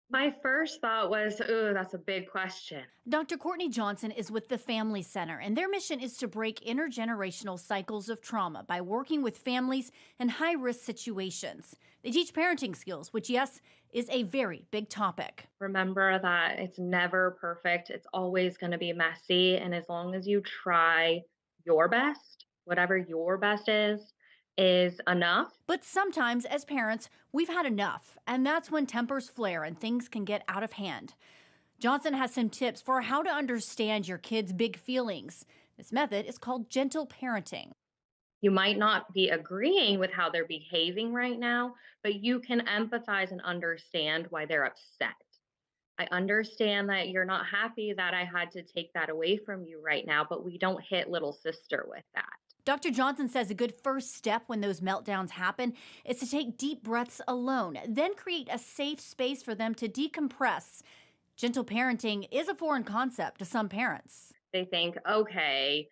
My first thought was, "Ooh, that's a big question." Dr. Courtney Johnson is with the Family Center, and their mission is to break intergenerational cycles of trauma by working with families in high risk situations. They teach parenting skills, which, yes, is a very big topic. Remember that it's never perfect. It's always going to be messy. And as long as you try your best, whatever your best is enough. But sometimes, as parents, we've had enough, and that's when tempers flare and things can get out of hand. Johnson has some tips for how to understand your kids' big feelings. This method is called gentle parenting. You might not be agreeing with how they're behaving right now, but you can empathize and understand why they're upset. I understand that you're not happy that I had to take that away from you right now, but we don't hit little sister with that. Dr. Johnson says a good first step when those meltdowns happen is to take deep breaths alone, then create a safe space for them to decompress. Gentle parenting is a foreign concept to some parents. They think, okay,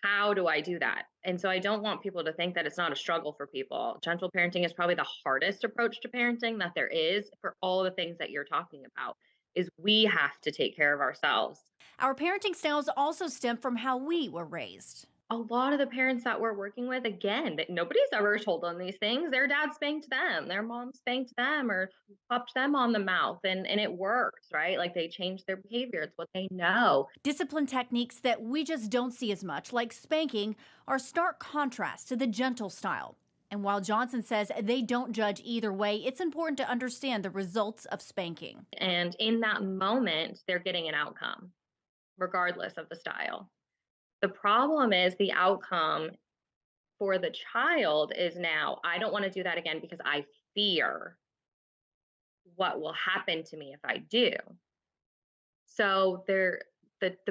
how do I do that? And so I don't want people to think that it's not a struggle for people. Gentle parenting is probably the hardest approach to parenting that there is for all the things that you're talking about is we have to take care of ourselves. Our parenting styles also stem from how we were raised. A lot of the parents that we're working with, again, that nobody's ever told them these things. Their dad spanked them, their mom spanked them, or popped them on the mouth, and it works, right? Like they change their behavior. It's what they know. Discipline techniques that we just don't see as much, like spanking, are stark contrast to the gentle style. And while Johnson says they don't judge either way, it's important to understand the results of spanking. And in that moment, they're getting an outcome, regardless of the style. The problem is the outcome for the child is now, I don't want to do that again because I fear what will happen to me if I do. So the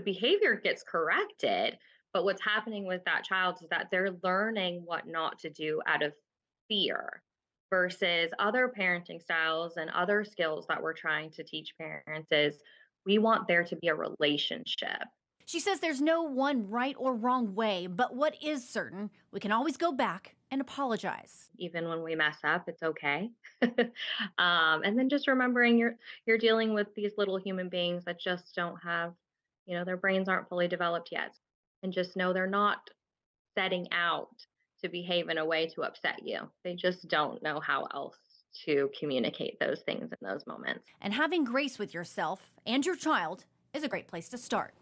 behavior gets corrected, but what's happening with that child is that they're learning what not to do out of fear versus other parenting styles and other skills that we're trying to teach parents is we want there to be a relationship. She says there's no one right or wrong way, but what is certain, we can always go back and apologize. Even when we mess up, it's okay. And then just remembering you're dealing with these little human beings that just don't have, their brains aren't fully developed yet. And just know they're not setting out to behave in a way to upset you. They just don't know how else to communicate those things in those moments. And having grace with yourself and your child is a great place to start.